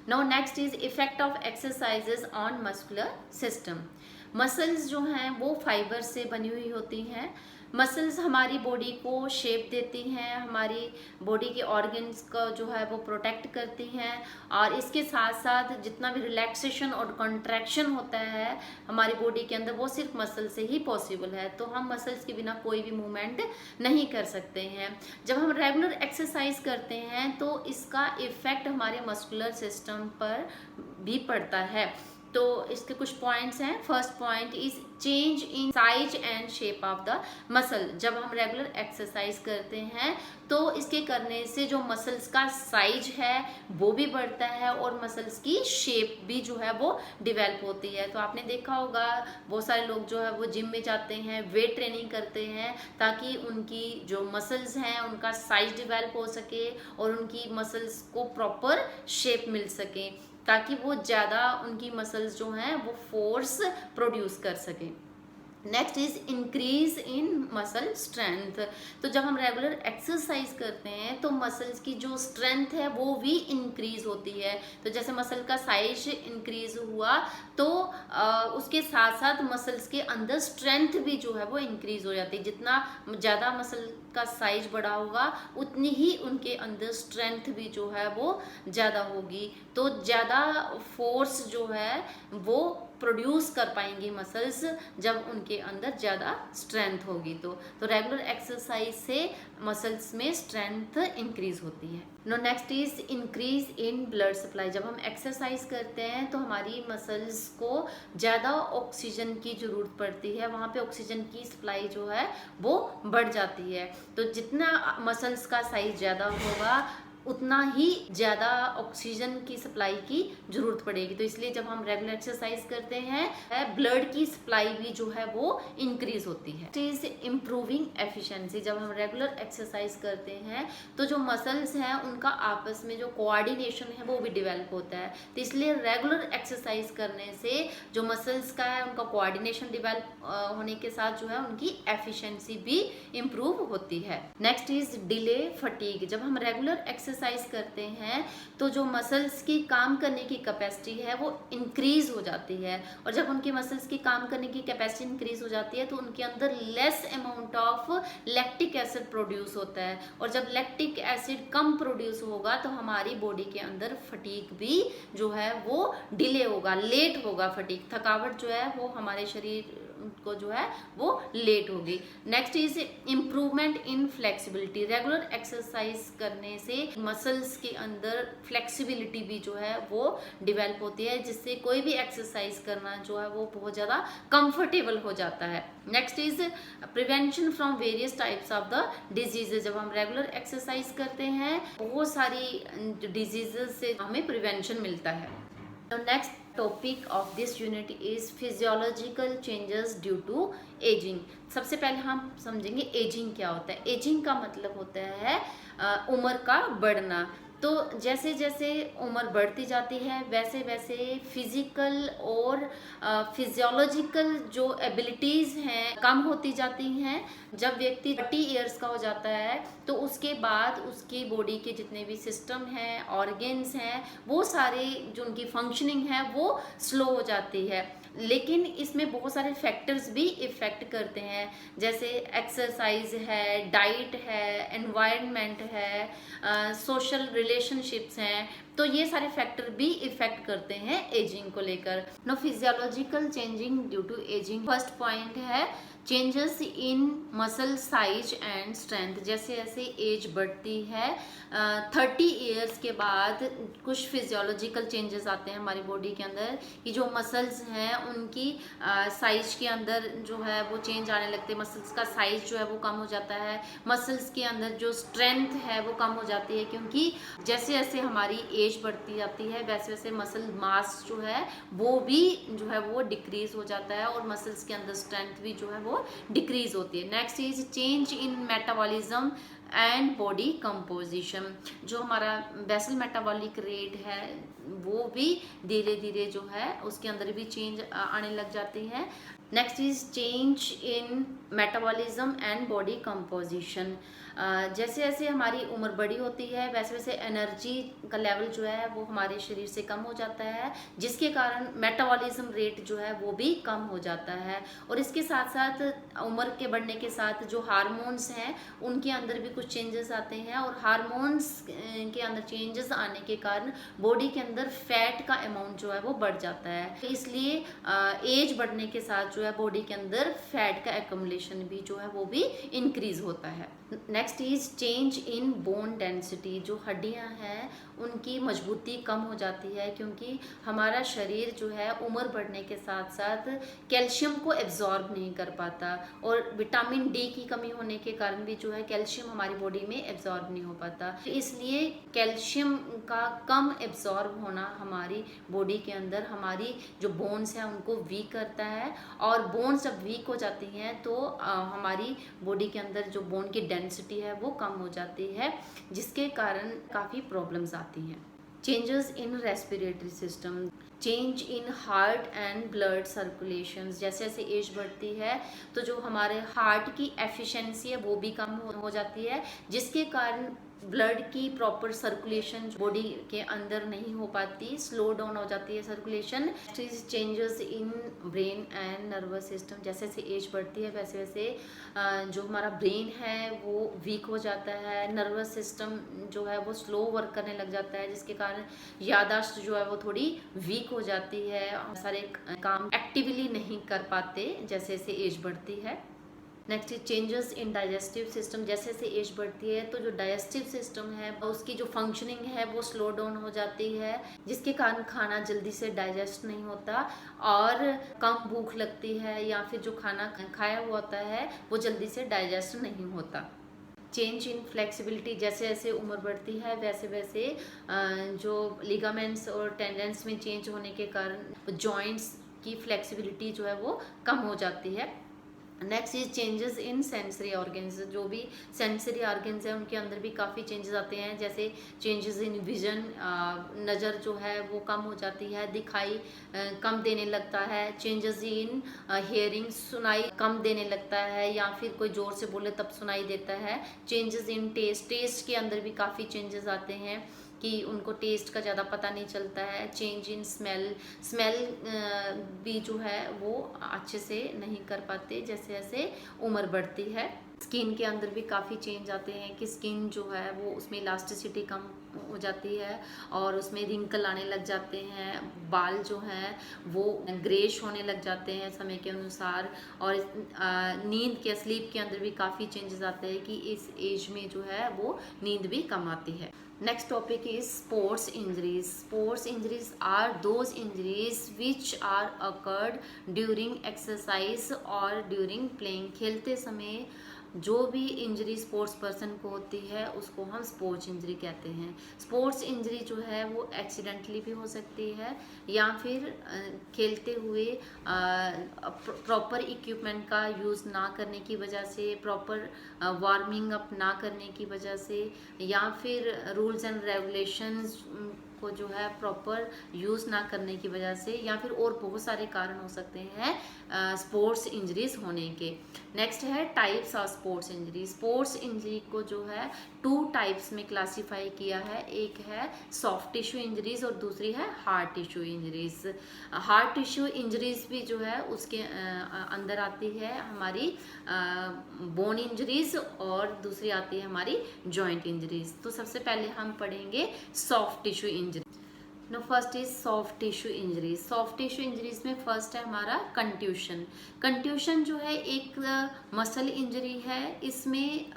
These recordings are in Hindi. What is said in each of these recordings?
Now next is effect of exercises on muscular system. Muscles जो हैं वो फाइबर से बनी हुई होती हैं। मसल्स हमारी बॉडी को शेप देती हैं, हमारी बॉडी के ऑर्गन्स का जो है वो प्रोटेक्ट करती हैं, और इसके साथ साथ जितना भी रिलैक्सेशन और कॉन्ट्रैक्शन होता है हमारी बॉडी के अंदर वो सिर्फ मसल से ही पॉसिबल है। तो हम मसल्स के बिना कोई भी मूवमेंट नहीं कर सकते हैं। जब हम रेगुलर एक्सरसाइज करते हैं तो इसका इफेक्ट हमारे मस्कुलर सिस्टम पर भी पड़ता है। तो इसके कुछ पॉइंट्स हैं। First point is change in size and shape of the muscle. जब हम रेगुलर एक्सरसाइज करते हैं तो इसके करने से जो मसल्स का साइज है वो भी बढ़ता है और मसल्स की शेप भी जो है वो डेवलप होती है। तो आपने देखा होगा बहुत सारे लोग जो है वो जिम में जाते हैं, वेट ट्रेनिंग करते हैं ताकि उनकी जो मसल्स हैं उनका साइज डेवलप हो सके और उनकी मसल्स को प्रॉपर शेप मिल सके, ताकि वो ज़्यादा उनकी मसल्स जो हैं वो फोर्स प्रोड्यूस कर सकें। Next is increase in muscle strength. तो जब हम रेगुलर एक्सरसाइज करते हैं तो मसल्स की जो स्ट्रेंथ है वो भी इंक्रीज होती है। तो जैसे मसल का साइज इंक्रीज हुआ तो उसके साथ साथ मसल्स के अंदर स्ट्रेंथ भी जो है वो इंक्रीज हो जाती है। जितना ज़्यादा मसल का साइज बड़ा होगा उतनी ही उनके अंदर स्ट्रेंथ भी जो है वो ज़्यादा होगी। तो ज़्यादा फोर्स जो है वो प्रोड्यूस कर पाएंगी मसल्स जब उनके अंदर ज़्यादा स्ट्रेंथ होगी। तो रेगुलर एक्सरसाइज से मसल्स में स्ट्रेंथ इंक्रीज होती है। No next is increase in blood supply. जब हम एक्सरसाइज करते हैं तो हमारी मसल्स को ज़्यादा ऑक्सीजन की ज़रूरत पड़ती है, वहाँ पे ऑक्सीजन की सप्लाई जो है वो बढ़ जाती है। तो जितना मसल्स का साइज ज़्यादा होगा उतना ही ज़्यादा ऑक्सीजन की सप्लाई की ज़रूरत पड़ेगी। तो इसलिए जब हम रेगुलर एक्सरसाइज करते हैं ब्लड की सप्लाई भी जो है वो इंक्रीज होती है। Is improving efficiency. जब हम रेगुलर एक्सरसाइज करते हैं तो जो मसल्स हैं उनका आपस में जो कोऑर्डिनेशन है वो भी डेवलप होता है। तो इसलिए रेगुलर एक्सरसाइज करने से जो मसल्स का है उनका कोऑर्डिनेशन डेवलप होने के साथ जो है उनकी एफिशिएंसी भी इम्प्रूव होती है। Next is delay fatigue. जब हम रेगुलर एक्सरसाइज करते हैं तो जो मसल्स की काम करने की कैपेसिटी है वो इंक्रीज हो जाती है, और जब उनके मसल्स की काम करने की कैपेसिटी इंक्रीज हो जाती है तो उनके अंदर less amount of lactic acid produce होता है, और जब लैक्टिक एसिड कम प्रोड्यूस होगा तो हमारी बॉडी के अंदर फटीग भी जो है वो डिले होगा, लेट होगा। फटीग थकावट जो है वो हमारे शरीर को जो है वो लेट होगी। Next is improvement in flexibility. Regular exercise करने से मसल्स के अंदर फ्लेक्सिबिलिटी भी जो है वो डेवलप होती है, जिससे कोई भी एक्सरसाइज करना जो है वो बहुत ज़्यादा कंफर्टेबल हो जाता है। Next is prevention from various types of the diseases. जब हम रेगुलर एक्सरसाइज करते हैं बहुत सारी डिजीजेज से हमें प्रिवेंशन मिलता है। तो next topic of this unit is physiological changes due to ageing. सबसे पहले हम समझेंगे एजिंग क्या होता है। एजिंग का मतलब होता है उम्र का बढ़ना। तो जैसे जैसे उम्र बढ़ती जाती है वैसे वैसे फिजिकल और फिजियोलॉजिकल जो एबिलिटीज़ हैं कम होती जाती हैं। जब व्यक्ति 30 इयर्स का हो जाता है तो उसके बाद उसकी बॉडी के जितने भी सिस्टम हैं, ऑर्गन्स हैं, वो सारे जो उनकी फंक्शनिंग है वो स्लो हो जाती है। लेकिन इसमें बहुत सारे फैक्टर्स भी इफ़ेक्ट करते हैं, जैसे एक्सरसाइज है, डाइट है, एनवायरनमेंट है, सोशल रिलेशनशिप्स हैं। तो ये सारे फैक्टर भी इफ़ेक्ट करते हैं एजिंग को लेकर। No physiological changing due to ageing. First point है changes in muscle size and strength. जैसे जैसे एज बढ़ती है 30 इयर्स के बाद कुछ फिजियोलॉजिकल चेंजेस आते हैं हमारी बॉडी के अंदर कि जो मसल्स हैं उनकी साइज के अंदर जो है वो चेंज आने लगते हैं। मसल्स का साइज जो है वो कम हो जाता है, मसल्स के अंदर जो स्ट्रेंथ है वो कम हो जाती है, क्योंकि जैसे जैसे हमारी एज बढ़ती जाती है वैसे वैसे मसल मास जो है वो भी जो है वो डिक्रीज हो जाता है और मसल्स के अंदर स्ट्रेंथ भी जो है वो डिक्रीज होती है। Next is change in metabolism and body composition. जो हमारा बेसल मेटाबॉलिक रेट है वो भी धीरे धीरे जो है उसके अंदर भी चेंज आने लग जाती है। Next is change in metabolism and body composition. जैसे जैसे हमारी उम्र बड़ी होती है वैसे वैसे एनर्जी का लेवल जो है वो हमारे शरीर से कम हो जाता है, जिसके कारण मेटाबॉलिज्म रेट जो है वो भी कम हो जाता है। और इसके साथ साथ उम्र के बढ़ने के साथ जो हार्मोन्स हैं उनके अंदर भी कुछ चेंजेस आते हैं, और हार्मोन्स के अंदर चेंजेस आने के कारण बॉडी के अंदर फैट का अमाउंट जो है वो बढ़ जाता है। इसलिए एज बढ़ने के साथ जो है बॉडी के अंदर फैट का एक्युमुलेशन भी जो है वो भी इंक्रीज होता है। Next is change in bone density. जो हड्डियां हैं उनकी मजबूती कम हो जाती है, क्योंकि हमारा शरीर जो है उम्र बढ़ने के साथ साथ कैल्शियम को एब्जॉर्ब नहीं कर पाता, और विटामिन डी की कमी होने के कारण भी जो है कैल्शियम हमारी बॉडी में एब्जॉर्ब नहीं हो पाता। तो इसलिए कैल्शियम का कम एब्जॉर्ब होना हमारी बॉडी के अंदर हमारी जो बोन्स हैं उनको वीक करता है, और बोन्स जब वीक हो जाती हैं तो हमारी बॉडी के अंदर जो बोन की डेंसिटी है वो कम हो जाती है, जिसके कारण काफ़ी प्रॉब्लम्स आती हैं। Changes in respiratory system, change in heart and blood circulation. जैसे जैसे एज बढ़ती है तो जो हमारे हार्ट की एफिशिएंसी है वो भी कम हो जाती है, जिसके कारण ब्लड की प्रॉपर सर्कुलेशन बॉडी के अंदर नहीं हो पाती, स्लो डाउन हो जाती है circulation. Changes in brain and nervous system. जैसे जैसे एज बढ़ती है वैसे वैसे जो हमारा ब्रेन है वो वीक हो जाता है, नर्वस सिस्टम जो है वो स्लो वर्क करने लग जाता है, जिसके कारण याददाश्त जो है वो थोड़ी वीक हो जाती है, सारे काम एक्टिवली नहीं कर पाते जैसे जैसे एज बढ़ती है। Next is changes in digestive system. जैसे जैसे एज बढ़ती है तो जो डाइजेस्टिव सिस्टम है उसकी जो फंक्शनिंग है वो स्लो डाउन हो जाती है, जिसके कारण खाना जल्दी से डाइजेस्ट नहीं होता और कम भूख लगती है, या फिर जो खाना खाया हुआ होता है वो जल्दी से डाइजेस्ट नहीं होता। Change in flexibility. जैसे जैसे उम्र बढ़ती है वैसे वैसे जो लिगामेंट्स और टेंडेंस में चेंज होने के कारण जॉइंट्स की फ्लेक्सिबिलिटी जो है वो कम हो जाती है। Next is changes in sensory organs. जो भी सेंसरी ऑर्गन्स हैं उनके अंदर भी काफ़ी चेंजेस आते हैं, जैसे चेंजेस इन विजन, नज़र जो है वो कम हो जाती है, दिखाई कम देने लगता है। चेंजेस इन हियरिंग, सुनाई कम देने लगता है, या फिर कोई ज़ोर से बोले तब सुनाई देता है। चेंजेस इन टेस्ट, टेस्ट के अंदर भी काफ़ी चेंजेस आते हैं कि उनको टेस्ट का ज़्यादा पता नहीं चलता है। चेंज इन स्मेल, स्मेल भी जो है वो अच्छे से नहीं कर पाते जैसे जैसे उम्र बढ़ती है। स्किन के अंदर भी काफ़ी चेंज आते हैं कि स्किन जो है वो उसमें इलास्टिसिटी कम हो जाती है और उसमें रिंकल आने लग जाते हैं, बाल जो हैं वो ग्रेश होने लग जाते हैं समय के अनुसार, और नींद के स्लीप के अंदर भी काफ़ी चेंजेस आते हैं कि इस एज में जो है वो नींद भी कम आती है। Next topic is sports injuries. Sports injuries are those injuries which are occurred during exercise or during playing. खेलते समय जो भी इंजरी स्पोर्ट्स पर्सन को होती है उसको हम स्पोर्ट्स इंजरी कहते हैं। स्पोर्ट्स इंजरी जो है वो एक्सीडेंटली भी हो सकती है, या फिर खेलते हुए प्रॉपर इक्विपमेंट का यूज़ ना करने की वजह से, प्रॉपर वार्मिंग अप ना करने की वजह से, या फिर रूल्स एंड रेगुलेशंस को जो है प्रॉपर यूज़ ना करने की वजह से, या फिर और बहुत सारे कारण हो सकते हैं स्पोर्ट्स इंजरीज होने के। नेक्स्ट है types of sports injury. Sports injury को जो है 2 टाइप्स में क्लासीफाई किया है, एक है सॉफ्ट टिश्यू इंजरीज और दूसरी है hard tissue injuries. Hard tissue injuries भी जो है उसके अंदर आती है हमारी बोन इंजरीज, और दूसरी आती है हमारी जॉइंट इंजरीज। तो सबसे पहले हम पढ़ेंगे soft tissue injury. No first is soft tissue injuries. Soft tissue injuries में फर्स्ट है हमारा कंट्यूशन। कंट्यूशन जो है एक मसल इंजरी है। इसमें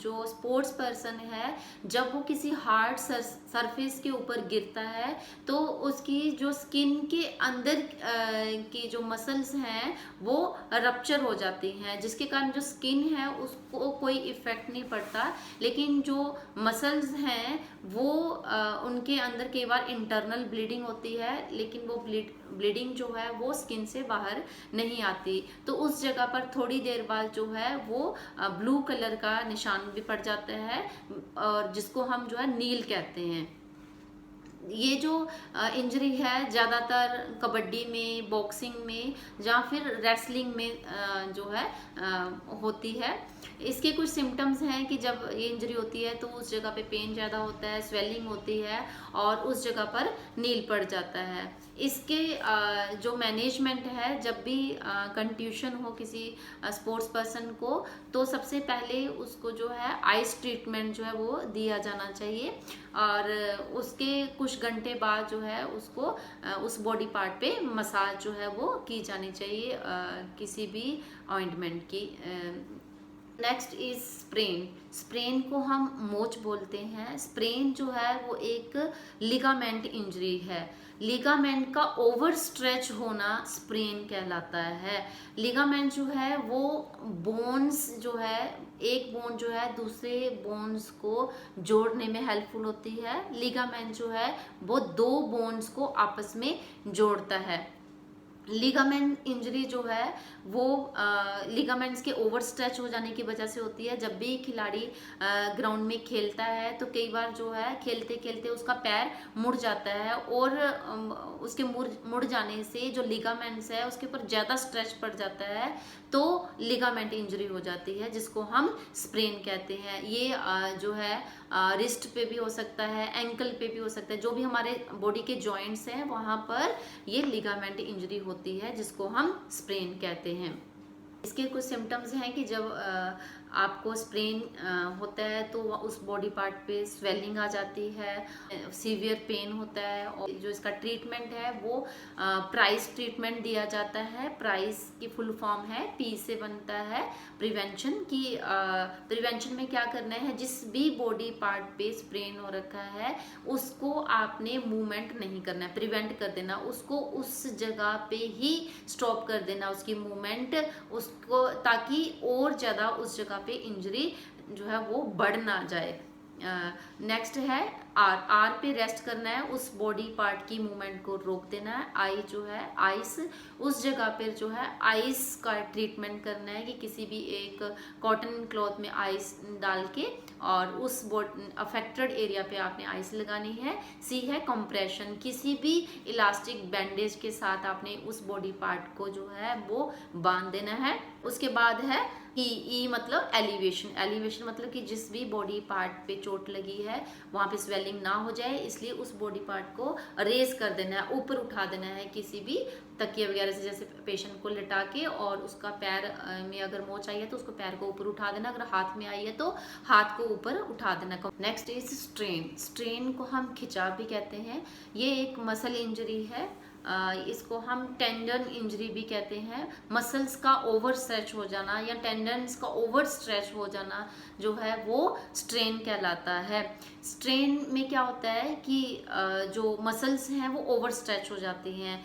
जो स्पोर्ट्स पर्सन है जब वो किसी हार्ड सरफेस के ऊपर गिरता है तो उसकी जो स्किन के अंदर की जो मसल्स हैं वो रप्चर हो जाती हैं, जिसके कारण जो स्किन है उसको कोई इफेक्ट नहीं पड़ता, लेकिन जो मसल्स हैं वो उनके अंदर कई बार इंटरनल ब्लीडिंग होती है, लेकिन वो ब्लीडिंग जो है वो स्किन से बाहर नहीं आती। तो उस जगह पर थोड़ी देर बाद जो है वो ब्लू कलर का निशान भी पड़ जाता है, और जिसको हम जो है नील कहते हैं। ये जो इंजरी है ज़्यादातर कबड्डी में, बॉक्सिंग में या फिर रेसलिंग में जो है होती है। इसके कुछ सिम्टम्स हैं कि जब ये इंजरी होती है तो उस जगह पे पेन ज़्यादा होता है, स्वेलिंग होती है और उस जगह पर नील पड़ जाता है। इसके जो मैनेजमेंट है, जब भी कंट्यूशन हो किसी स्पोर्ट्स पर्सन को, तो सबसे पहले उसको जो है आइस ट्रीटमेंट जो है वो दिया जाना चाहिए और उसके कुछ घंटे बाद जो है उसको उस बॉडी पार्ट पे मसाज जो है वो की जानी चाहिए किसी भी ऑइंटमेंट की। Next is sprain. स्प्रेन को हम मोच बोलते हैं। स्प्रेन जो है वो एक लिगामेंट इंजरी है। लिगामेंट का ओवर स्ट्रेच होना स्प्रेन कहलाता है। लिगामेंट जो है वो बोन्स जो है, एक बोन जो है दूसरे बोन्स को जोड़ने में हेल्पफुल होती है। लिगामेंट जो है वो दो बोन्स को आपस में जोड़ता है। लिगामेंट इंजरी जो है वो लिगामेंट्स के ओवर स्ट्रेच हो जाने की वजह से होती है। जब भी खिलाड़ी ग्राउंड में खेलता है तो कई बार जो है खेलते खेलते उसका पैर मुड़ जाता है और उसके मुड़ जाने से जो लिगामेंट्स है उसके ऊपर ज़्यादा स्ट्रेच पड़ जाता है, तो लिगामेंट इंजरी हो जाती है जिसको हम स्प्रेन कहते हैं। ये जो है रिस्ट पे भी हो सकता है, एंकल पे भी हो सकता है। जो भी हमारे बॉडी के जॉइंट्स हैं वहाँ पर ये लिगामेंट इंजरी होती है जिसको हम स्प्रेन कहते हैं। इसके कुछ सिम्टम्स हैं कि जब आपको स्प्रेन होता है तो उस बॉडी पार्ट पे स्वेलिंग आ जाती है, सीवियर पेन होता है और जो इसका ट्रीटमेंट है वो प्राइस ट्रीटमेंट दिया जाता है। प्राइस की फुल फॉर्म है पी से बनता है प्रिवेंशन की। प्रिवेंशन में क्या करना है, जिस भी बॉडी पार्ट पे स्प्रेन हो रखा है उसको आपने मूवमेंट नहीं करना है, प्रिवेंट कर देना, उसको उस जगह पे ही स्टॉप कर देना उसकी मूवमेंट, उसको, ताकि और ज़्यादा उस जगह पे इंजरी जो है वो बढ़ ना जाए। नेक्स्ट है आर। आर पे रेस्ट करना है, उस बॉडी पार्ट की मूवमेंट को रोक देना है। आई जो है आइस, उस जगह पर जो है आइस का ट्रीटमेंट करना है कि किसी भी एक कॉटन क्लॉथ में आइस डाल के और उस अफेक्टेड एरिया पे आपने आइस लगानी है। सी है कंप्रेशन, किसी भी इलास्टिक बैंडेज के साथ आपने उस बॉडी पार्ट को जो है वो बांध देना है। उसके बाद है ई मतलब एलिवेशन। एलिवेशन मतलब कि जिस भी बॉडी पार्ट पे चोट लगी है वहाँ पे स्वेलिंग ना हो जाए, इसलिए उस बॉडी पार्ट को रेज कर देना है, ऊपर उठा देना है किसी भी तकिया वगैरह से, जैसे पेशेंट को लिटा के, और उसका पैर में अगर मोच आई है तो उसको पैर को ऊपर उठा देना, अगर हाथ में आई है तो हाथ को ऊपर उठा देना। Next is strain. स्ट्रेन को हम खिंचाव भी कहते हैं। ये एक मसल इंजरी है, इसको हम टेंडन इंजरी भी कहते हैं। मसल्स का ओवर स्ट्रेच हो जाना या टेंडन्स का ओवर स्ट्रेच हो जाना जो है वो स्ट्रेन कहलाता है। स्ट्रेन में क्या होता है कि जो मसल्स हैं वो ओवर स्ट्रेच हो जाती हैं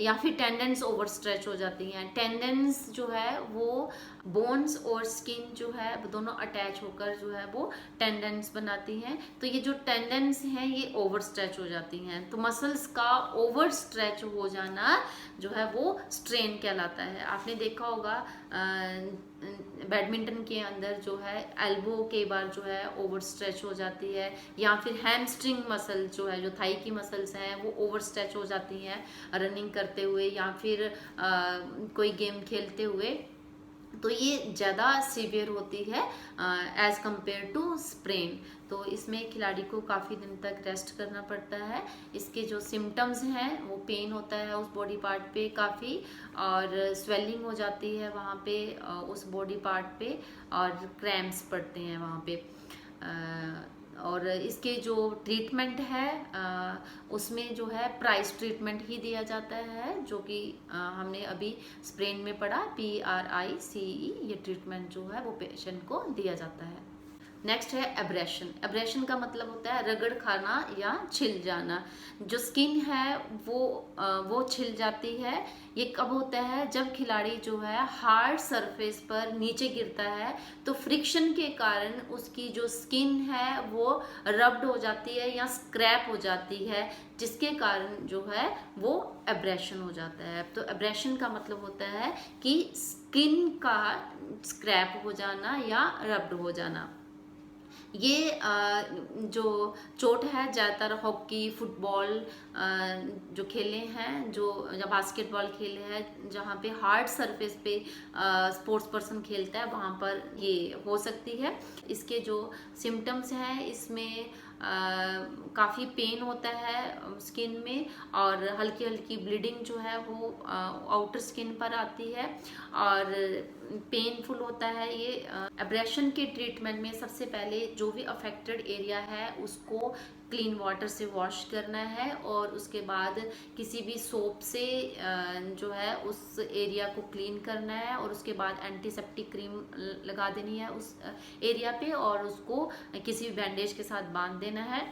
या फिर टेंडन्स ओवर स्ट्रेच हो जाती हैं। टेंडन्स जो है वो बोन्स और स्किन जो है वो दोनों अटैच होकर जो है वो टेंडन्स बनाती हैं। तो ये जो टेंडन्स हैं ये ओवर स्ट्रेच हो जाती हैं, तो मसल्स का ओवर स्ट्रेच हो जाना जो है वो स्ट्रेन कहलाता है। आपने देखा होगा बैडमिंटन के अंदर जो है एल्बो कई बार जो है ओवर स्ट्रेच हो जाती है, या फिर हैमस्ट्रिंग मसल जो है, जो थाई की मसल्स हैं वो ओवर स्ट्रेच हो जाती हैं रनिंग करते हुए या फिर कोई गेम खेलते हुए। तो ये ज़्यादा सीवियर होती है एज़ कम्पेयर टू स्प्रेन। तो इसमें खिलाड़ी को काफ़ी दिन तक रेस्ट करना पड़ता है। इसके जो सिम्टम्स हैं वो पेन होता है उस बॉडी पार्ट पे काफ़ी, और स्वेलिंग हो जाती है वहाँ पे उस बॉडी पार्ट पे, और क्रैम्प्स पड़ते हैं वहाँ पे। और इसके जो ट्रीटमेंट है उसमें जो है प्राइस ट्रीटमेंट ही दिया जाता है, जो कि हमने अभी स्प्रेन में पढ़ा PRICE। ये ट्रीटमेंट जो है वो पेशेंट को दिया जाता है। नेक्स्ट है एब्रेशन। एब्रेशन का मतलब होता है रगड़ खाना या छिल जाना। जो स्किन है वो छिल जाती है। ये कब होता है, जब खिलाड़ी जो है हार्ड सरफेस पर नीचे गिरता है तो फ्रिक्शन के कारण उसकी जो स्किन है वो रब्ड हो जाती है या स्क्रैप हो जाती है, जिसके कारण जो है वो एब्रेशन हो जाता है। तो एब्रेशन का मतलब होता है कि स्किन का स्क्रैप हो जाना या रब्ड हो जाना। ये जो चोट है ज़्यादातर हॉकी, फुटबॉल जो खेले हैं, जो या बास्केटबॉल खेले हैं, जहाँ पे हार्ड सरफेस पे स्पोर्ट्स पर्सन खेलता है, वहाँ पर ये हो सकती है। इसके जो सिम्टम्स हैं, इसमें काफ़ी पेन होता है स्किन में, और हल्की हल्की ब्लीडिंग जो है वो आउटर स्किन पर आती है और पेनफुल होता है ये। एब्रेशन के ट्रीटमेंट में सबसे पहले जो भी अफेक्टेड एरिया है उसको क्लीन वाटर से वॉश करना है, और उसके बाद किसी भी सोप से जो है उस एरिया को क्लीन करना है, और उसके बाद एंटीसेप्टिक क्रीम लगा देनी है उस एरिया पे, और उसको किसी भी बैंडेज के साथ बांध देना है,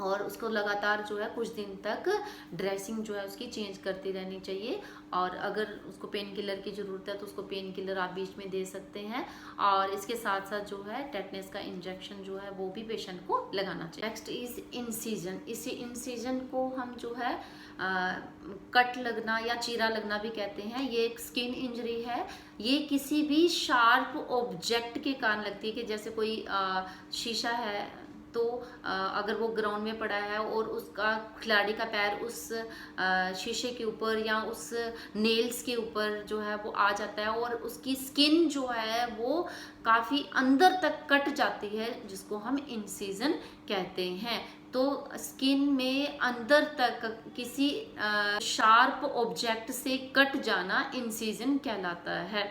और उसको लगातार जो है कुछ दिन तक ड्रेसिंग जो है उसकी चेंज करती रहनी चाहिए। और अगर उसको पेन किलर की ज़रूरत है तो उसको पेन किलर आप बीच में दे सकते हैं, और इसके साथ साथ जो है टेटनेस का इंजेक्शन जो है वो भी पेशेंट को लगाना चाहिए। Next is incision. इसी इंसिजन को हम जो है कट लगना या चीरा लगना भी कहते हैं। ये एक स्किन इंजरी है। ये किसी भी शार्प ऑब्जेक्ट के कारण लगती है, कि जैसे कोई शीशा है तो अगर वो ग्राउंड में पड़ा है और उसका खिलाड़ी का पैर उस शीशे के ऊपर या उस नेल्स के ऊपर जो है वो आ जाता है, और उसकी स्किन जो है वो काफ़ी अंदर तक कट जाती है, जिसको हम इंसिजन कहते हैं। तो स्किन में अंदर तक किसी शार्प ऑब्जेक्ट से कट जाना इंसिजन कहलाता है।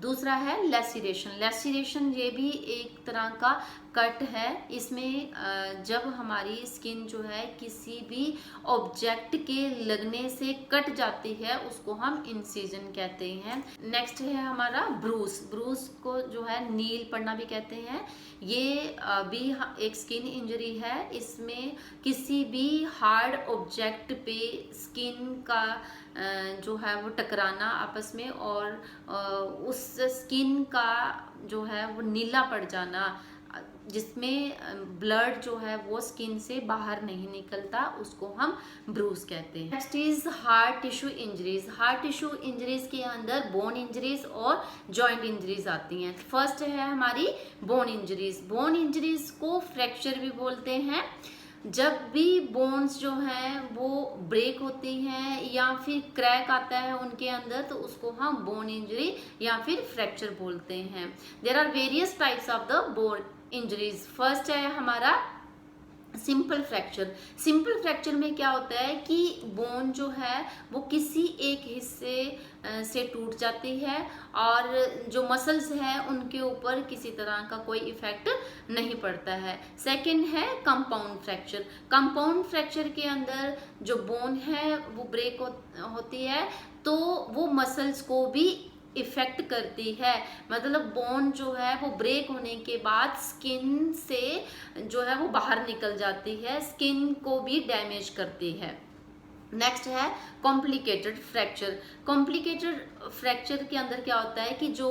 दूसरा है लेसिरेशन। लेसिरेशन ये भी एक तरह का कट है। इसमें जब हमारी स्किन जो है किसी भी ऑब्जेक्ट के लगने से कट जाती है उसको हम इंसिजन कहते हैं। नेक्स्ट है हमारा ब्रूस। ब्रूस को जो है नील पड़ना भी कहते हैं। ये भी एक स्किन इंजरी है। इसमें किसी भी हार्ड ऑब्जेक्ट पे स्किन का जो है वो टकराना आपस में, और उस स्किन का जो है वो नीला पड़ जाना, जिसमें ब्लड जो है वो स्किन से बाहर नहीं निकलता, उसको हम ब्रूस कहते हैं। Next is heart tissue injuries. Heart tissue injuries के अंदर बोन इंजरीज और जॉइंट इंजरीज आती हैं। फर्स्ट है हमारी बोन इंजरीज। बोन इंजरीज को फ्रैक्चर भी बोलते हैं। जब भी बोन्स जो हैं वो ब्रेक होती हैं या फिर क्रैक आता है उनके अंदर, तो उसको हम बोन इंजरी या फिर फ्रैक्चर बोलते हैं। There are various types of the bone injuries. First है हमारा सिंपल फ्रैक्चर। सिंपल फ्रैक्चर में क्या होता है कि बोन जो है वो किसी एक हिस्से से टूट जाती है, और जो मसल्स हैं उनके ऊपर किसी तरह का कोई इफेक्ट नहीं पड़ता है। सेकंड है कंपाउंड फ्रैक्चर। कंपाउंड फ्रैक्चर के अंदर जो बोन है वो ब्रेक होती है, तो वो मसल्स को भी इफेक्ट करती है। मतलब बोन जो है वो ब्रेक होने के बाद स्किन से जो है वो बाहर निकल जाती है, स्किन को भी डैमेज करती है। नेक्स्ट है कॉम्प्लिकेटेड फ्रैक्चर। कॉम्प्लिकेटेड फ्रैक्चर के अंदर क्या होता है कि जो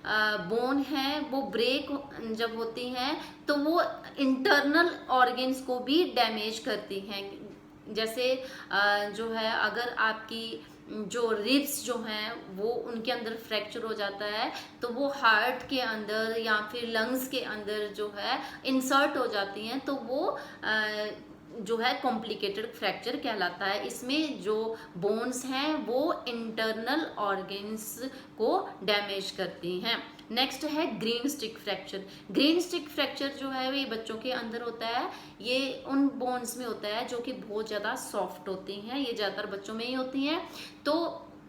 बोन है वो ब्रेक जब होती हैं तो वो इंटरनल ऑर्गन्स को भी डैमेज करती हैं। जैसे जो है अगर आपकी जो रिब्स जो हैं वो उनके अंदर फ्रैक्चर हो जाता है, तो वो हार्ट के अंदर या फिर लंग्स के अंदर जो है इंसर्ट हो जाती हैं, तो वो जो है कॉम्प्लिकेटेड फ्रैक्चर कहलाता है। इसमें जो बोन्स हैं वो इंटरनल ऑर्गन्स को डैमेज करती हैं। नेक्स्ट है green stick fracture. Green stick fracture जो है ये बच्चों के अंदर होता है। ये उन बोन्स में होता है जो कि बहुत ज़्यादा सॉफ्ट होती हैं। ये ज़्यादातर बच्चों में ही होती हैं। तो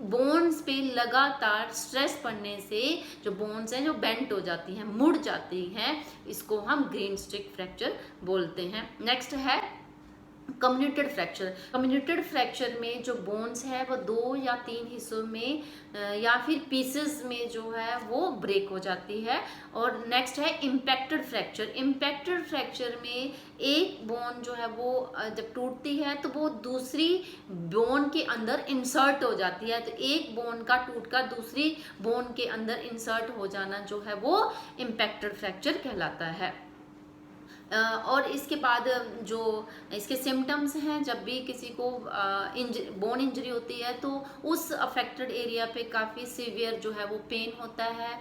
बोन्स पे लगातार स्ट्रेस पड़ने से जो बोन्स हैं जो बेंट हो जाती हैं, मुड़ जाती हैं, इसको हम ग्रीन स्टिक फ्रैक्चर बोलते हैं। नेक्स्ट है कम्युनिटेड फ्रैक्चर। कम्युनिटेड फ्रैक्चर में जो बोन्स है वो 2 या 3 हिस्सों में या फिर पीसेस में जो है वो ब्रेक हो जाती है। और नेक्स्ट है इम्पैक्टेड फ्रैक्चर। इम्पैक्टेड फ्रैक्चर में एक बोन जो है वो जब टूटती है तो वो दूसरी बोन के अंदर इंसर्ट हो जाती है। तो एक बोन का टूटकर दूसरी बोन के अंदर इंसर्ट हो जाना जो है वो इम्पैक्टेड फ्रैक्चर कहलाता है। और इसके बाद जो इसके सिम्टम्स हैं, जब भी किसी को बोन इंजरी होती है तो उस अफेक्टेड एरिया पे काफ़ी सीवियर जो है वो पेन होता है,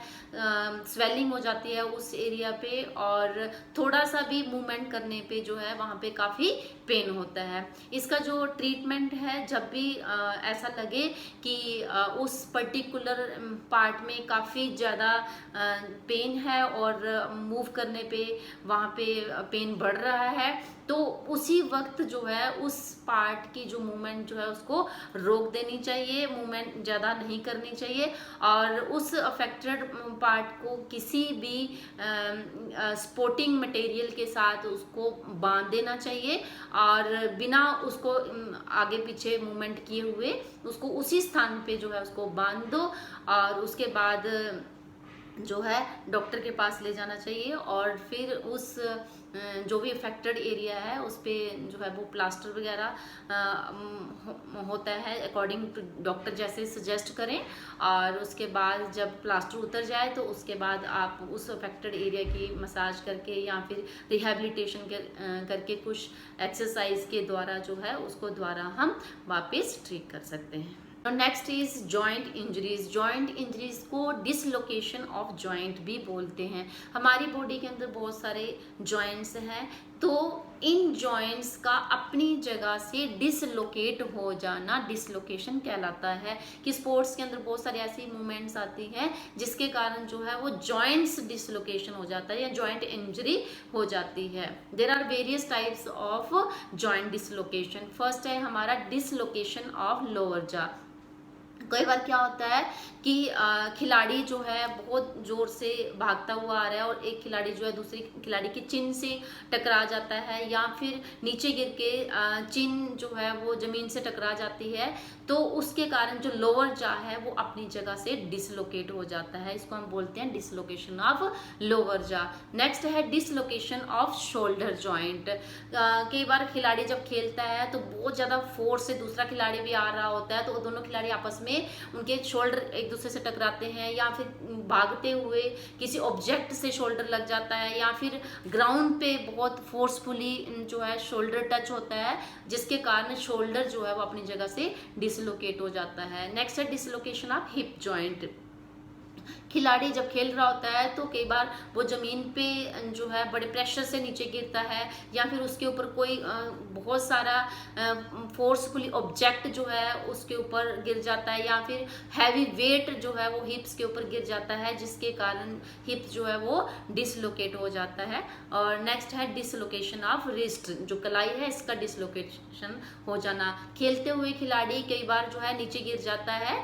स्वेलिंग हो जाती है उस एरिया पे, और थोड़ा सा भी मूवमेंट करने पे जो है वहाँ पे काफ़ी पेन होता है। इसका जो ट्रीटमेंट है, जब भी ऐसा लगे कि उस पर्टिकुलर पार्ट में काफ़ी ज़्यादा पेन है और मूव करने पे वहाँ पे पेन बढ़ रहा है, तो उसी वक्त जो है उस पार्ट की जो मूवमेंट जो है उसको रोक देनी चाहिए, मूवमेंट ज़्यादा नहीं करनी चाहिए, और उस अफेक्टेड पार्ट को किसी भी स्पोर्टिंग मटेरियल के साथ उसको बांध देना चाहिए, और बिना उसको आगे पीछे मूवमेंट किए हुए उसको उसी स्थान पे जो है उसको बांध दो, और उसके बाद जो है डॉक्टर के पास ले जाना चाहिए, और फिर उस जो भी अफेक्टेड एरिया है उस पर जो है वो प्लास्टर वगैरह होता है अकॉर्डिंग टू डॉक्टर जैसे सजेस्ट करें, और उसके बाद जब प्लास्टर उतर जाए तो उसके बाद आप उस अफेक्टेड एरिया की मसाज करके या फिर रिहैबिलिटेशन करके कुछ एक्सरसाइज के द्वारा जो है उसको द्वारा हम वापस ठीक कर सकते हैं। Next is joint injuries. Joint injuries को डिसलोकेशन ऑफ जॉइंट भी बोलते हैं। हमारी बॉडी के अंदर बहुत सारे जॉइंट्स हैं, तो इन जॉइंट्स का अपनी जगह से डिसलोकेट हो जाना डिसलोकेशन कहलाता है। कि स्पोर्ट्स के अंदर बहुत सारी ऐसी मूवमेंट्स आती हैं जिसके कारण जो है वो जॉइंट्स डिसलोकेशन हो जाता है या जॉइंट इंजरी हो जाती है। There are various types of joint dislocation. First है हमारा डिसलोकेशन ऑफ लोअर जॉ। कई बार क्या होता है कि खिलाड़ी जो है बहुत जोर से भागता हुआ आ रहा है और एक खिलाड़ी जो है दूसरी खिलाड़ी की चिन से टकरा जाता है, या फिर नीचे गिर के चिन जो है वो जमीन से टकरा जाती है, तो उसके कारण जो लोअर जॉ है वो अपनी जगह से डिसलोकेट हो जाता है। इसको हम बोलते हैं dislocation of lower jaw. Next है डिसलोकेशन ऑफ शोल्डर जॉइंट। कई बार खिलाड़ी जब खेलता है तो बहुत ज़्यादा फोर्स से दूसरा खिलाड़ी भी आ रहा होता है, तो दोनों खिलाड़ी आपस में उनके शोल्डर एक दूसरे से टकराते हैं, या फिर भागते हुए किसी ऑब्जेक्ट से शोल्डर लग जाता है, या फिर ग्राउंड पे बहुत फोर्सफुली जो है शोल्डर टच होता है, जिसके कारण शोल्डर जो है वो अपनी जगह से डिसलोकेट हो जाता है। नेक्स्ट है डिसलोकेशन ऑफ हिप जॉइंट। खिलाड़ी जब खेल रहा होता है तो कई बार वो ज़मीन पे जो है बड़े प्रेशर से नीचे गिरता है, या फिर उसके ऊपर कोई बहुत सारा फोर्सफुली ऑब्जेक्ट जो है उसके ऊपर गिर जाता है, या फिर हैवी वेट जो है वो हिप्स के ऊपर गिर जाता है, जिसके कारण हिप जो है वो डिसलोकेट हो जाता है। और नेक्स्ट है डिसलोकेशन ऑफ रिस्ट। जो कलाई है इसका डिसलोकेशन हो जाना। खेलते हुए खिलाड़ी कई बार जो है नीचे गिर जाता है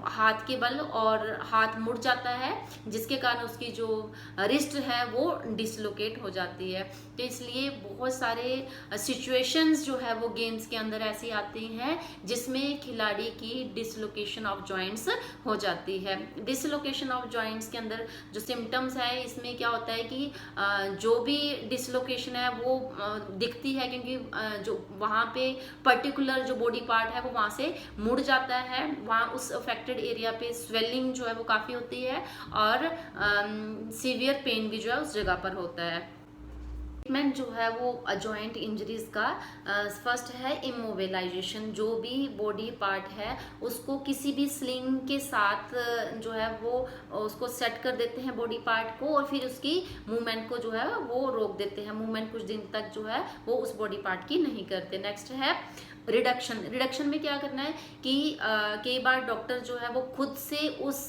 हाथ के बल, और हाथ मुड़ जाता है, जिसके कारण उसकी जो रिस्ट है वो डिसलोकेट हो जाती है। तो इसलिए बहुत सारे सिचुएशंस जो है वो गेम्स के अंदर ऐसी आती हैं जिसमें खिलाड़ी की डिसलोकेशन ऑफ जॉइंट्स हो जाती है। डिसलोकेशन ऑफ जॉइंट्स के अंदर जो सिम्टम्स है, इसमें क्या होता है कि जो भी डिसलोकेशन है वो दिखती है, क्योंकि जो वहाँ पे पर्टिकुलर जो बॉडी पार्ट है वो वहाँ से मुड़ जाता है, वहाँ उस अफेक्टेड एरिया पे स्वेलिंग जो है वो काफ़ी होती है, और सीवियर पेन भी जो है उस जगह पर होता है। ट्रीटमेंट जो है वो जॉइंट इंजरीज का फर्स्ट है इमोबिलाइजेशन। जो भी बॉडी पार्ट है उसको किसी भी स्लिंग के साथ जो है वो उसको सेट कर देते हैं बॉडी पार्ट को, और फिर उसकी मूवमेंट को जो है वो रोक देते हैं। मूवमेंट कुछ दिन तक जो है वो उस बॉडी पार्ट की नहीं करते। नेक्स्ट है रिडक्शन। रिडक्शन में क्या करना है कि कई बार डॉक्टर जो है वो खुद से उस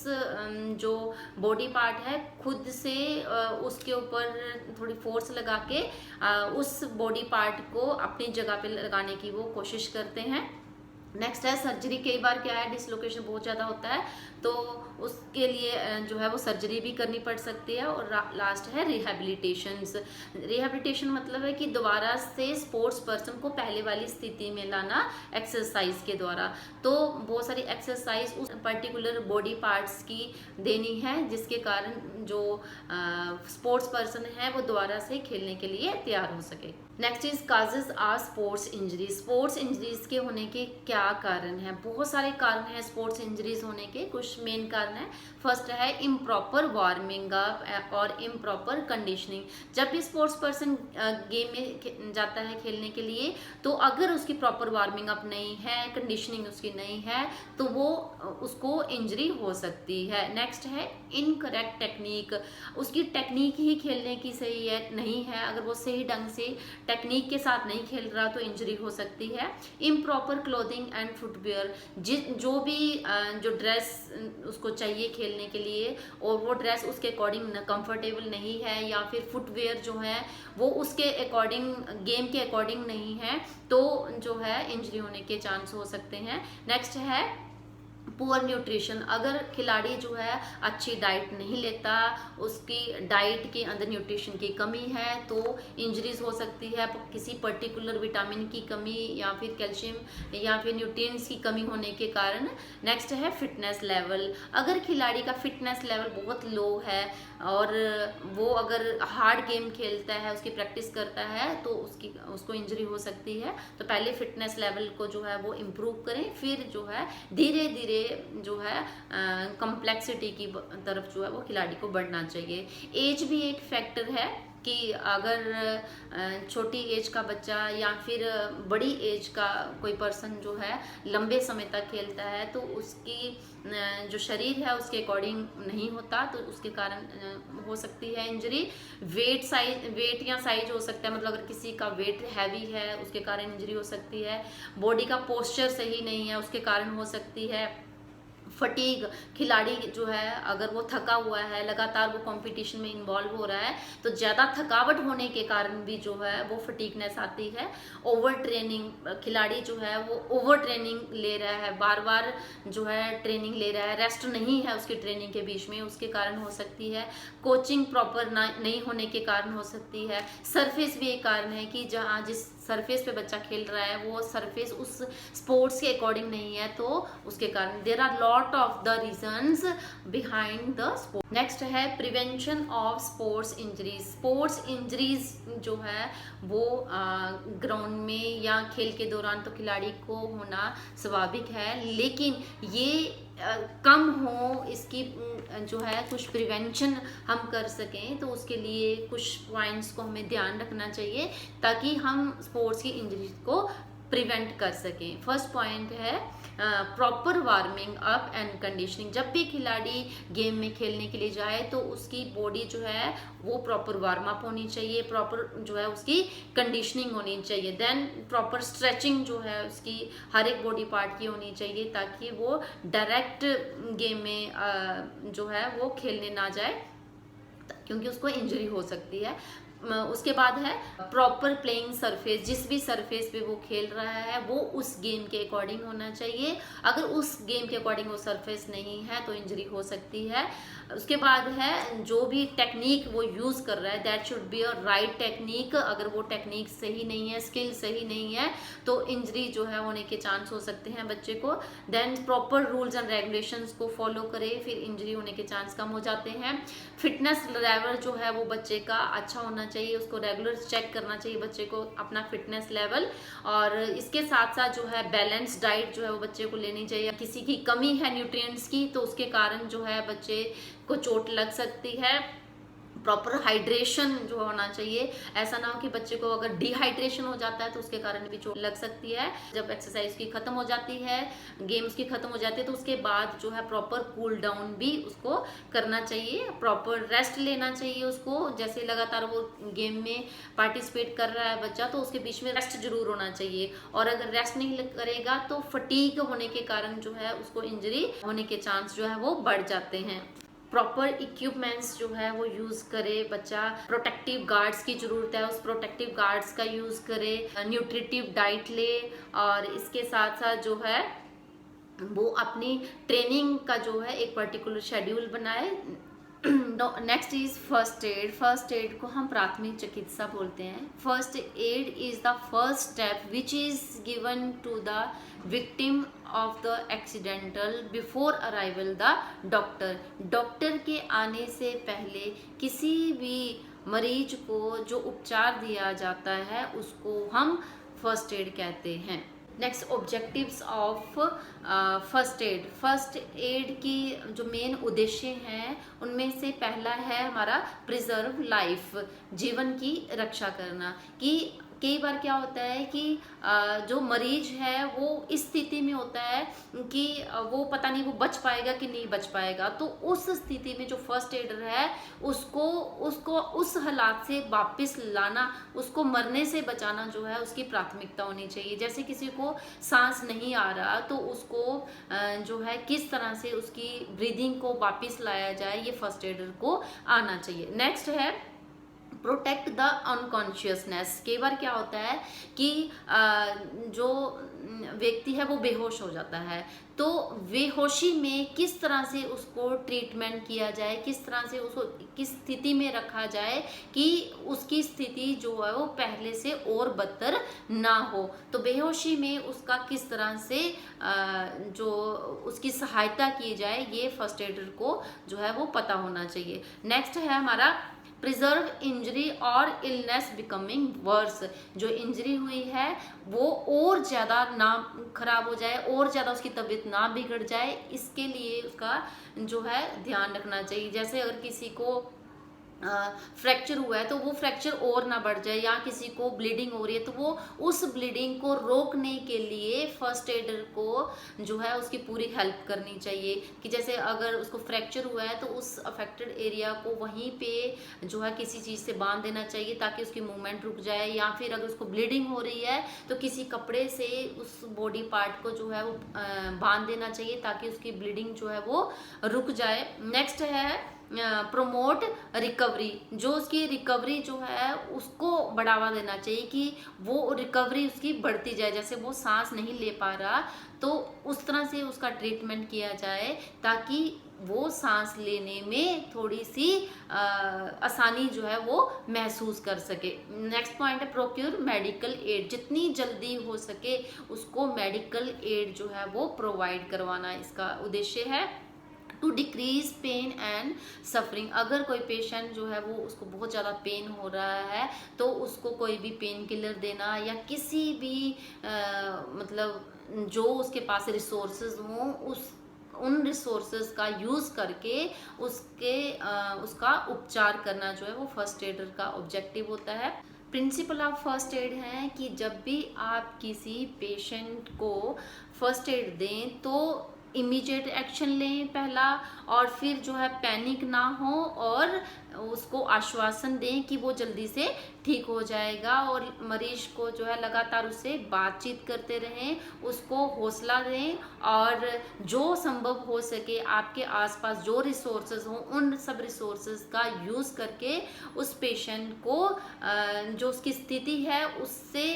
जो बॉडी पार्ट है खुद से उसके ऊपर थोड़ी फोर्स लगा के उस बॉडी पार्ट को अपनी जगह पे लगाने की वो कोशिश करते हैं। नेक्स्ट है सर्जरी। कई बार क्या है डिसलोकेशन बहुत ज़्यादा होता है तो उसके लिए जो है वो सर्जरी भी करनी पड़ सकती है। और लास्ट है रिहैबिलिटेशंस। रिहैबिलिटेशन मतलब है कि दोबारा से स्पोर्ट्स पर्सन को पहले वाली स्थिति में लाना एक्सरसाइज के द्वारा। तो बहुत सारी एक्सरसाइज उस पर्टिकुलर बॉडी पार्ट्स की देनी है, जिसके कारण जो स्पोर्ट्स पर्सन है वो दोबारा से खेलने के लिए तैयार हो सके। Next is causes are sports injuries. Sports injuries के होने के क्या कारण हैं? बहुत सारे कारण हैं स्पोर्ट्स इंजरीज होने के। कुछ मेन कारण है। फर्स्ट है इम्प्रॉपर वार्मिंग अप और इम्प्रॉपर कंडीशनिंग। जब भी स्पोर्ट्स पर्सन गेम में जाता है खेलने के लिए, तो अगर उसकी प्रॉपर वार्मिंग अप नहीं है, कंडीशनिंग उसकी नहीं है, तो वो उसको इंजरी हो सकती है। नेक्स्ट है इनकरेक्ट टेक्निक। उसकी टेक्निक ही खेलने की सही है नहीं है, अगर वो सही ढंग से टेक्निक के साथ नहीं खेल रहा तो इंजरी हो सकती है। Improper clothing and footwear. जो भी जो ड्रेस उसको चाहिए खेलने के लिए और वो ड्रेस उसके अकॉर्डिंग कंफर्टेबल नहीं है, या फिर फुटवेयर जो है वो उसके अकॉर्डिंग, गेम के अकॉर्डिंग नहीं है, तो जो है इंजरी होने के चांस हो सकते हैं। नेक्स्ट है पुअर न्यूट्रिशन। अगर खिलाड़ी जो है अच्छी डाइट नहीं लेता, उसकी डाइट के अंदर न्यूट्रिशन की कमी है, तो इंजरीज हो सकती है। किसी पर्टिकुलर विटामिन की कमी या फिर कैल्शियम या फिर न्यूट्रिएंट्स की कमी होने के कारण। नेक्स्ट है फिटनेस लेवल। अगर खिलाड़ी का फिटनेस लेवल बहुत लो है और वो अगर हार्ड गेम खेलता है, उसकी प्रैक्टिस करता है, तो उसको इंजरी हो सकती है। तो पहले फिटनेस लेवल को जो है वो इम्प्रूव करें, फिर जो है धीरे धीरे जो है कम्प्लेक्सिटी की तरफ जो है वो खिलाड़ी को बढ़ना चाहिए। एज भी एक फैक्टर है कि अगर छोटी एज का बच्चा या फिर बड़ी एज का कोई पर्सन जो है लंबे समय तक खेलता है, तो उसकी जो शरीर है उसके अकॉर्डिंग नहीं होता, तो उसके कारण हो सकती है इंजरी। वेट या साइज हो सकता है, मतलब अगर किसी का वेट हैवी है उसके कारण इंजरी हो सकती है। बॉडी का पोस्चर सही नहीं है उसके कारण हो सकती है। फटीग, खिलाड़ी जो है अगर वो थका हुआ है, लगातार वो कंपटीशन में इन्वॉल्व हो रहा है, तो ज़्यादा थकावट होने के कारण भी जो है वो फटीगनेस आती है। ओवर ट्रेनिंग, खिलाड़ी जो है वो ओवर ट्रेनिंग ले रहा है, बार बार जो है ट्रेनिंग ले रहा है, रेस्ट नहीं है उसकी ट्रेनिंग के बीच में, उसके कारण हो सकती है। कोचिंग प्रॉपर नहीं होने के कारण हो सकती है। सरफेस भी एक कारण है कि जहाँ जिस सरफेस पे बच्चा खेल रहा है वो सरफेस उस स्पोर्ट्स के अकॉर्डिंग नहीं है, तो उसके कारण there are lot of the reasons behind the sport. Next है prevention of sports injuries. Sports injuries जो है वो ग्राउंड में या खेल के दौरान तो खिलाड़ी को होना स्वाभाविक है, लेकिन ये कम हो, इसकी जो है कुछ प्रिवेंशन हम कर सकें, तो उसके लिए कुछ पॉइंट्स को हमें ध्यान रखना चाहिए ताकि हम स्पोर्ट्स की इंजरीज को प्रिवेंट कर सकें। फर्स्ट पॉइंट है proper warming up and conditioning. जब भी खिलाड़ी गेम में खेलने के लिए जाए तो उसकी बॉडी जो है वो प्रॉपर वार्म अप होनी चाहिए, प्रॉपर जो है उसकी कंडीशनिंग होनी चाहिए। देन प्रॉपर स्ट्रेचिंग जो है उसकी हर एक बॉडी पार्ट की होनी चाहिए, ताकि वो डायरेक्ट गेम में जो है वो खेलने ना जाए, क्योंकि उसको इंजरी हो सकती है। उसके बाद है प्रॉपर प्लेइंग सरफेस। जिस भी सरफेस पे वो खेल रहा है वो उस गेम के अकॉर्डिंग होना चाहिए। अगर उस गेम के अकॉर्डिंग वो सरफेस नहीं है तो इंजरी हो सकती है। उसके बाद है जो भी टेक्निक वो यूज़ कर रहा है, that should be a right technique. अगर वो टेक्निक सही नहीं है, स्किल सही नहीं है, तो इंजरी जो है होने के चांस हो सकते हैं बच्चे को। Then proper rules and regulations को फॉलो करे, फिर इंजरी होने के चांस कम हो जाते हैं। फिटनेस लेवल जो है वो बच्चे का अच्छा होना चाहिए, उसको रेगुलर चेक करना चाहिए बच्चे को अपना फिटनेस लेवल। और इसके साथ साथ जो है बैलेंस डाइट जो है वो बच्चे को लेनी चाहिए। किसी की कमी है न्यूट्रिएंट्स की, तो उसके कारण जो है बच्चे को चोट लग सकती है। प्रॉपर हाइड्रेशन जो होना चाहिए, ऐसा ना हो कि बच्चे को अगर डिहाइड्रेशन हो जाता है तो उसके कारण भी चोट लग सकती है। जब एक्सरसाइज की खत्म हो जाती है, गेम्स की खत्म हो जाती है, तो उसके बाद जो है प्रॉपर कूल डाउन भी उसको करना चाहिए, प्रॉपर रेस्ट लेना चाहिए उसको। जैसे लगातार वो गेम में पार्टिसिपेट कर रहा है बच्चा, तो उसके बीच में रेस्ट जरूर होना चाहिए। और अगर रेस्ट नहीं करेगा तो फटीग होने के कारण जो है उसको इंजरी होने के चांस जो है वो बढ़ जाते हैं। प्रॉपर इक्विपमेंट्स जो है वो यूज़ करे बच्चा। प्रोटेक्टिव गार्ड्स की ज़रूरत है, उस प्रोटेक्टिव गार्ड्स का यूज़ करे। न्यूट्रिटिव डाइट ले, और इसके साथ साथ जो है वो अपनी ट्रेनिंग का जो है एक पर्टिकुलर शेड्यूल बनाए। Next is first aid. First aid को हम प्राथमिक चिकित्सा बोलते हैं। First aid is the first step which is given to the victim of the accidental before arrival the doctor. Doctor के आने से पहले किसी भी मरीज को जो उपचार दिया जाता है उसको हम फर्स्ट एड कहते हैं। Next, objectives of first aid की जो मेन उद्देश्य हैं उनमें से पहला है हमारा प्रिजर्व लाइफ, जीवन की रक्षा करना। कि कई बार क्या होता है कि जो मरीज है वो इस स्थिति में होता है कि वो पता नहीं वो बच पाएगा कि नहीं बच पाएगा, तो उस स्थिति में जो फर्स्ट एडर है उसको उसको उस हालात से वापस लाना, उसको मरने से बचाना जो है उसकी प्राथमिकता होनी चाहिए। जैसे किसी को सांस नहीं आ रहा तो उसको जो है किस तरह से उसकी ब्रीदिंग को वापस लाया जाए, ये फर्स्ट एडर को आना चाहिए। नेक्स्ट है प्रोटेक्ट द अनकॉन्शियसनेस। कई बार क्या होता है कि जो व्यक्ति है वो बेहोश हो जाता है, तो बेहोशी में किस तरह से उसको ट्रीटमेंट किया जाए, किस तरह से उसको किस स्थिति में रखा जाए कि उसकी स्थिति जो है वो पहले से और बदतर ना हो। तो बेहोशी में उसका किस तरह से जो उसकी सहायता की जाए, ये फर्स्ट एडर को जो है वो पता होना चाहिए। नेक्स्ट है हमारा प्रिजर्व इंजरी और इलनेस बिकमिंग वर्स। जो इंजरी हुई है वो और ज़्यादा ना खराब हो जाए, और ज़्यादा उसकी तबीयत ना बिगड़ जाए, इसके लिए उसका जो है ध्यान रखना चाहिए। जैसे अगर किसी को फ्रैक्चर हुआ है तो वो फ्रैक्चर और ना बढ़ जाए, या किसी को ब्लीडिंग हो रही है तो वो उस ब्लीडिंग को रोकने के लिए फर्स्ट एडर को जो है उसकी पूरी हेल्प करनी चाहिए। कि जैसे अगर उसको फ्रैक्चर हुआ है तो उस अफेक्टेड एरिया को वहीं पे जो है किसी चीज़ से बांध देना चाहिए ताकि उसकी मूवमेंट रुक जाए, या फिर अगर उसको ब्लीडिंग हो रही है तो किसी कपड़े से उस बॉडी पार्ट को जो है वो बांध देना चाहिए ताकि उसकी ब्लीडिंग जो है वो रुक जाए। नेक्स्ट है प्रमोट रिकवरी। जो उसकी रिकवरी जो है उसको बढ़ावा देना चाहिए कि वो रिकवरी उसकी बढ़ती जाए। जैसे वो सांस नहीं ले पा रहा तो उस तरह से उसका ट्रीटमेंट किया जाए ताकि वो सांस लेने में थोड़ी सी आसानी जो है वो महसूस कर सके। नेक्स्ट पॉइंट है प्रोक्योर मेडिकल एड। जितनी जल्दी हो सके उसको मेडिकल एड जो है वो प्रोवाइड करवाना इसका उद्देश्य है। To decrease pain and suffering. अगर कोई पेशेंट जो है वो उसको बहुत ज़्यादा पेन हो रहा है तो उसको कोई भी पेन किलर देना, या किसी भी मतलब जो उसके पास रिसोर्सेज हों उन रिसोर्सेज का यूज़ करके उसका उपचार करना जो है वो फर्स्ट एडर का ऑब्जेक्टिव होता है। प्रिंसिपल ऑफ फर्स्ट एड है कि जब भी आप किसी पेशेंट को फर्स्ट एड दें तो इमीडिएट एक्शन लें पहला, और फिर जो है पैनिक ना हो और उसको आश्वासन दें कि वो जल्दी से ठीक हो जाएगा, और मरीज को जो है लगातार उससे बातचीत करते रहें, उसको हौसला दें, और जो संभव हो सके आपके आसपास जो रिसोर्सेज हों उन सब रिसोर्सेज का यूज़ करके उस पेशेंट को जो उसकी स्थिति है उससे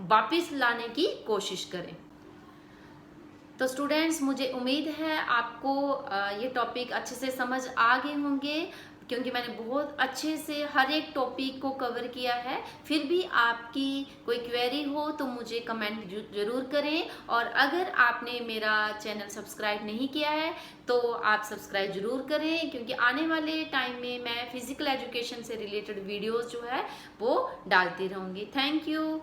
वापस लाने की कोशिश करें। तो स्टूडेंट्स, मुझे उम्मीद है आपको ये टॉपिक अच्छे से समझ आ गए होंगे, क्योंकि मैंने बहुत अच्छे से हर एक टॉपिक को कवर किया है। फिर भी आपकी कोई क्वेरी हो तो मुझे कमेंट ज़रूर करें, और अगर आपने मेरा चैनल सब्सक्राइब नहीं किया है तो आप सब्सक्राइब ज़रूर करें, क्योंकि आने वाले टाइम में मैं फिज़िकल एजुकेशन से रिलेटेड वीडियोज़ जो है वो डालती रहूँगी। Thank you.